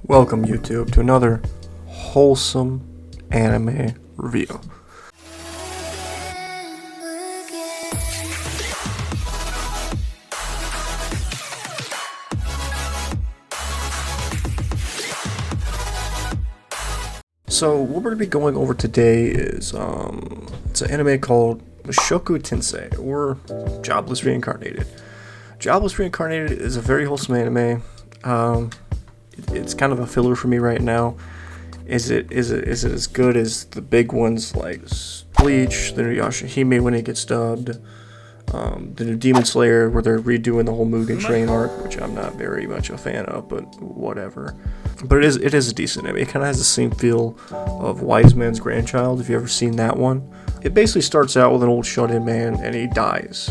Welcome YouTube to another wholesome anime review. So what we're going to be going over today is it's an anime called Mushoku Tensei, or Jobless Reincarnated. Jobless Reincarnated is a very wholesome anime. It's kind of a filler for me right now. Is it as good as the big ones like Bleach, the new Yashahime when it gets dubbed, the new Demon Slayer where they're redoing the whole Mugen Train arc, which I'm not very much a fan of, but whatever. But it is a decent anime. It kind of has the same feel of Wise Man's Grandchild, if you've ever seen that one. It basically starts out with an old shut-in man and he dies.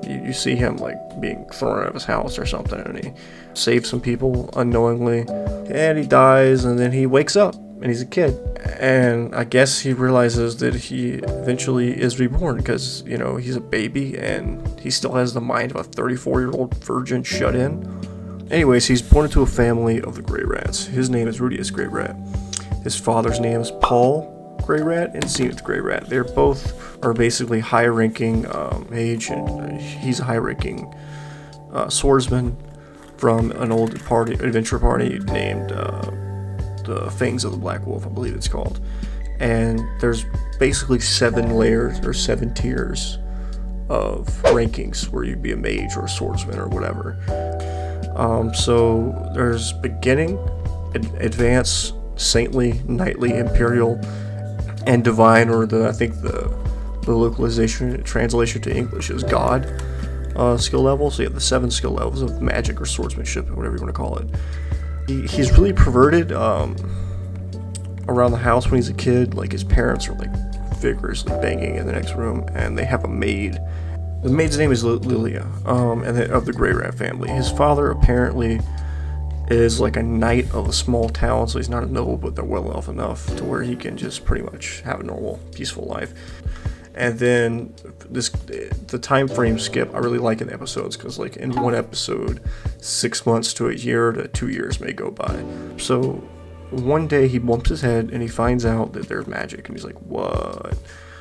You see him like being thrown out of his house or something, and he saves some people unknowingly, and he dies, and then he wakes up and he's a kid, and I guess he realizes that he eventually is reborn because, you know, he's a baby and he still has the mind of a 34-year-old virgin shut in. Anyways, he's born into a family of the Grey Rats. His name is Rudius Grey Rat. His father's name is Paul Grey Rat and Zenith Grey Rat. They're both are basically high-ranking mage, and he's a high-ranking swordsman from an old adventure party named the Fangs of the Black Wolf, I believe it's called. And there's basically 7 layers or 7 tiers of rankings where you'd be a mage or a swordsman or whatever. So there's beginning, advanced, saintly, knightly, imperial, and divine, or I think the translation to English is God skill level. So you have the 7 skill levels of magic or swordsmanship, or whatever you want to call it. He's really perverted around the house when he's a kid. Like, his parents are like vigorously banging in the next room, and they have a maid. The maid's name is Lilia, and of the Grey Rat family. His father apparently is like a knight of a small town, so he's not a noble, but they're well off enough to where he can just pretty much have a normal, peaceful life. And then the time frame skip I really like in the episodes, because like in one episode 6 months to a year to 2 years may go by. So one day he bumps his head and he finds out that there's magic, and he's like, what?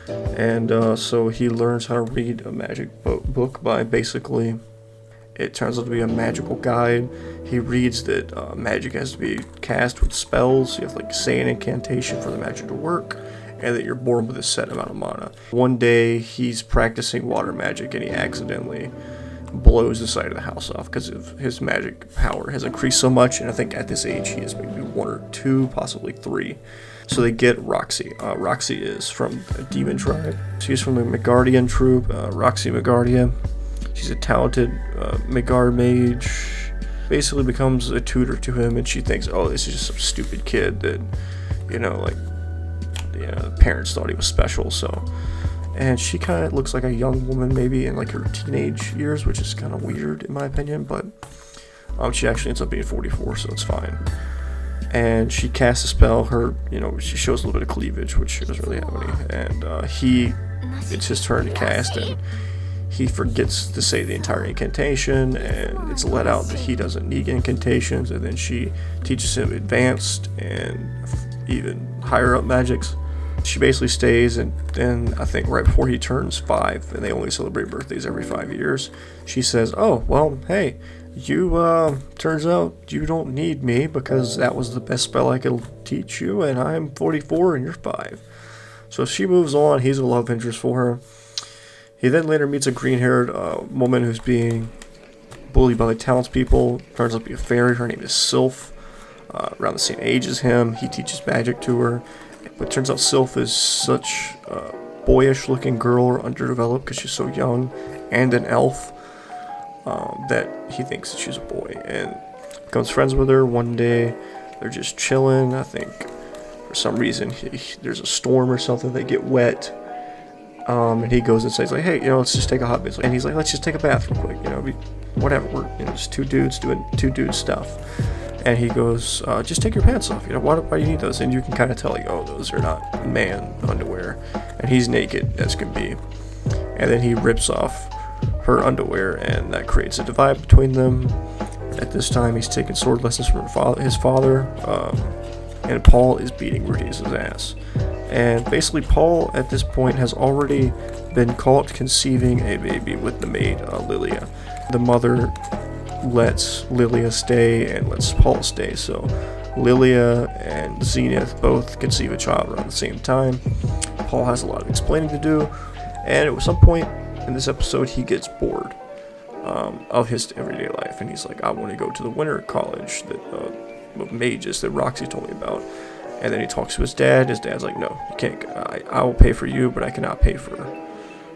And so he learns how to read a magic book by basically, it turns out to be a magical guide. He reads that magic has to be cast with spells. You have to like say an incantation for the magic to work, and that you're born with a set amount of mana. One day he's practicing water magic and he accidentally blows the side of the house off because of his magic power has increased so much, and I think at this age he has maybe 1 or 2, possibly 3. So they get Roxy. Roxy is from a demon tribe. She's from the Megardian troop, Roxy Megardia. She's a talented Megard mage. Basically becomes a tutor to him, and she thinks, oh, this is just some stupid kid that, you know, like, the parents thought he was special, so. And she kind of looks like a young woman, maybe in like her teenage years, which is kind of weird in my opinion, but she actually ends up being 44, so it's fine. And she casts a spell. She shows a little bit of cleavage, which she doesn't really have any. And it's his turn to cast, and he forgets to say the entire incantation, and it's let out that he doesn't need incantations, and then she teaches him advanced and even higher up magics. She basically stays, and then I think right before he turns 5, and they only celebrate birthdays every 5 years, she says, oh, well, hey, you, turns out you don't need me because that was the best spell I could teach you, and I'm 44 and you're 5. So she moves on. He's a love interest for her. He then later meets a green-haired woman who's being bullied by the townspeople. Turns out to be a fairy. Her name is Sylph. Around the same age as him. He teaches magic to her. But it turns out Sylph is such a boyish-looking girl, or underdeveloped because she's so young, and an elf, that he thinks that she's a boy. And becomes friends with her. One day, they're just chilling. I think for some reason there's a storm or something. They get wet. And he goes and says, like, hey, let's just take a hot bath. And he's like, let's just take a bath real quick, whatever. We're just 2 dudes doing 2 dudes stuff. And he goes, just take your pants off, why do you need those? And you can kind of tell, like, oh, those are not man underwear. And he's naked as can be. And then he rips off her underwear, and that creates a divide between them. At this time, he's taking sword lessons from his father, and Paul is beating Rudius' ass. And basically, Paul at this point has already been caught conceiving a baby with the maid, Lilia. The mother lets Lilia stay and lets Paul stay, so Lilia and Zenith both conceive a child around the same time. Paul has a lot of explaining to do, and at some point in this episode, he gets bored of his everyday life, and he's like, I want to go to the winter college that mages that Roxy told me about. And then he talks to his dad. His dad's like, no, you can't. I will pay for you, but I cannot pay for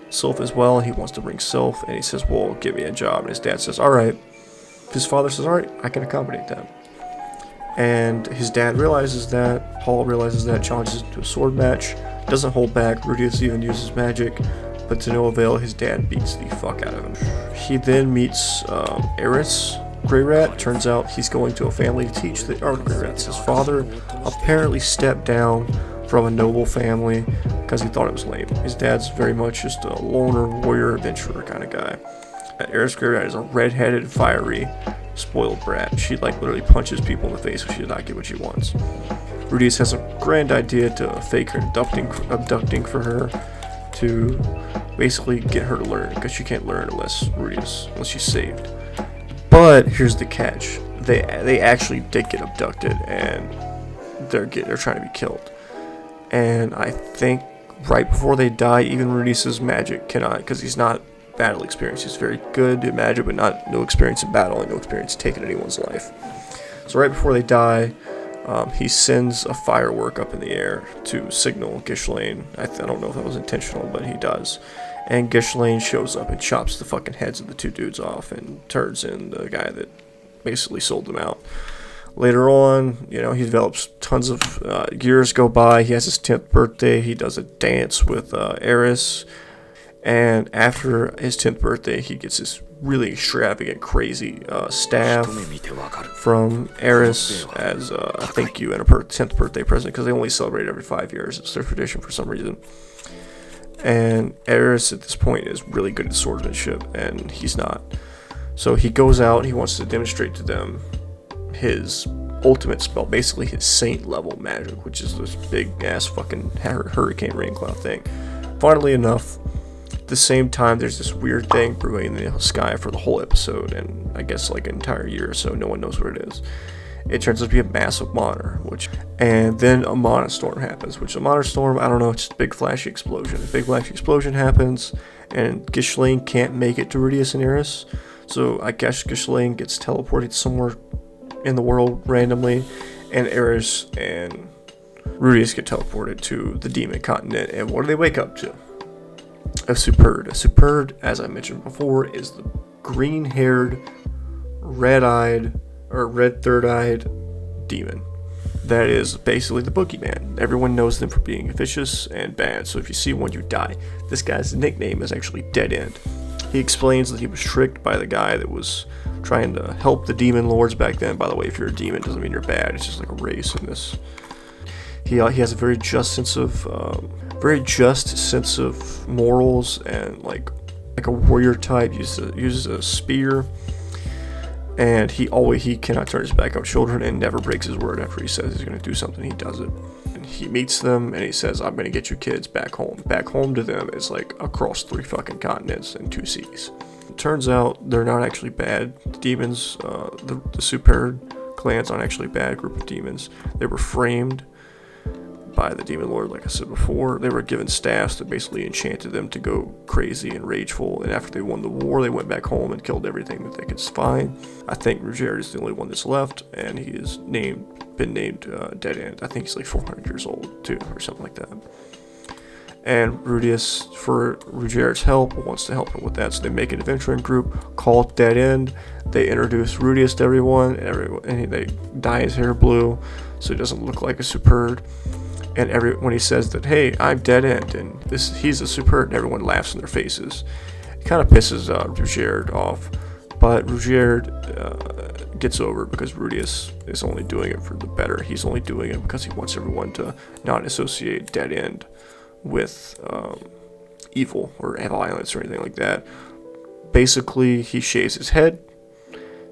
Sylph as well. He wants to bring Sylph, and he says, well, give me a job. And his dad says, all right. His father says, all right, I can accommodate that. And his dad realizes that. Paul realizes that, challenges into a sword match. Doesn't hold back. Rudius even uses magic, but to no avail, his dad beats the fuck out of him. He then meets Eris Grey Rat. Turns out he's going to a family to teach the art of Grey Rats. His father apparently stepped down from a noble family because he thought it was lame. His dad's very much just a loner, warrior, adventurer kind of guy. Eris Grey Rat is a red-headed, fiery, spoiled brat. She literally punches people in the face if she does not get what she wants. Rudius has a grand idea to fake her abducting for her, to basically get her to learn, because she can't learn unless she's saved. But here's the catch: they actually did get abducted, and they're trying to be killed. And I think right before they die, even Rudius' magic cannot, because he's not battle experienced. He's very good at magic, but no experience in battle and no experience taking anyone's life. So right before they die, he sends a firework up in the air to signal Ghislaine. I don't know if that was intentional, but he does. And Ghislaine shows up and chops the fucking heads of the two dudes off and turns in the guy that basically sold them out. Later on, he develops tons of years go by. He has his 10th birthday. He does a dance with Eris. And after his 10th birthday, he gets this really extravagant, crazy staff from Eris as a thank you and a 10th birthday present, because they only celebrate every 5 years. It's their tradition for some reason. And Eris at this point is really good at swordsmanship, and he's not. So he goes out and he wants to demonstrate to them his ultimate spell, basically his saint level magic, which is this big ass fucking hurricane rain cloud thing. Funnily enough, at the same time, there's this weird thing brewing in the sky for the whole episode, and I guess like an entire year or so, no one knows what it is. It turns out to be a massive monitor, and then a mana storm happens, which a mana storm, I don't know, it's just a big flashy explosion. A big flashy explosion happens, and Ghislaine can't make it to Rudius and Eris, so I guess Ghislaine gets teleported somewhere in the world randomly, and Eris and Rudius get teleported to the demon continent, and what do they wake up to? A Superd. A Superd, as I mentioned before, is the green-haired, red-eyed, or red third-eyed demon. That is basically the boogeyman. Everyone knows them for being vicious and bad, so if you see one, you die. This guy's nickname is actually Dead End. He explains that he was tricked by the guy that was trying to help the demon lords back then. By the way, if you're a demon, it doesn't mean you're bad. It's just like a race in this. He has a very just sense of morals, and like a warrior type. Uses a spear, and he cannot turn his back on children, and never breaks his word. After he says he's going to do something, he does it. And he meets them, and he says, "I'm going to get you kids back home." Back home to them is like across 3 fucking continents and 2 seas. It turns out they're not actually bad. The demons, the Superd clans aren't actually a bad group of demons. They were framed by the demon lord, like I said before. They were given staffs that basically enchanted them to go crazy and rageful, and after they won the war, they went back home and killed everything that they could find. I think Rudius is the only one that's left, and he is been named Dead End. I think he's like 400 years old too, or something like that. And Rudius, for Rudius's help, wants to help him with that, so they make an adventuring group called Dead End. They introduce Rudius to everyone, and they dye his hair blue so he doesn't look like a Superd. And when he says that, hey, I'm Dead End, and he's a Superd, and everyone laughs in their faces. It kind of pisses Rudius off, but Rudius gets over it because Rudius is only doing it for the better. He's only doing it because he wants everyone to not associate Dead End with evil or violence or anything like that. Basically, he shaves his head,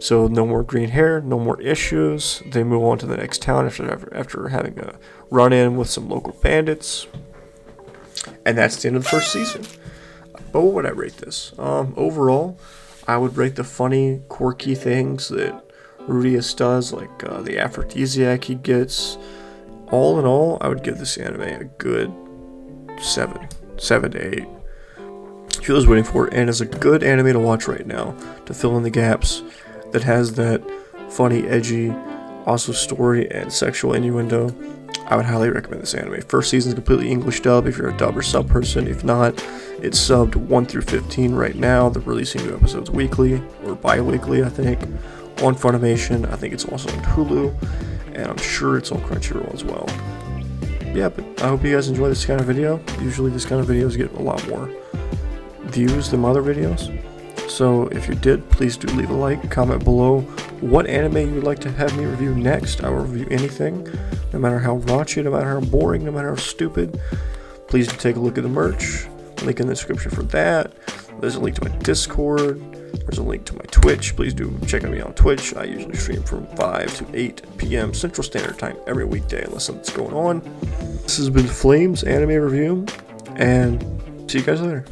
So no more green hair, no more issues. They move on to the next town after having a run-in with some local bandits. And that's the end of the first season. But what would I rate this? Overall, I would rate the funny, quirky things that Rudius does, like the aphrodisiac he gets. All in all, I would give this anime a good 7 to 8. She was waiting for it, and is a good anime to watch right now to fill in the gaps that has that funny, edgy, also story and sexual innuendo. I would highly recommend this anime. First season is completely English dub if you're a dub or sub person. If not, it's subbed 1 through 15 right now. They're releasing new episodes weekly or bi-weekly, I think, on Funimation. I think it's also on Hulu, and I'm sure it's on Crunchyroll as well. Yeah, but I hope you guys enjoy this kind of video. Usually this kind of videos get a lot more views than my other videos. So if you did, please do leave a like, comment below what anime you would like to have me review next. I will review anything, no matter how raunchy, no matter how boring, no matter how stupid. Please do take a look at the merch. Link in the description for that. There's a link to my Discord. There's a link to my Twitch. Please do check me out on Twitch. I usually stream from 5 to 8 p.m. Central Standard Time every weekday unless something's going on. This has been Flames Anime Review, and see you guys later.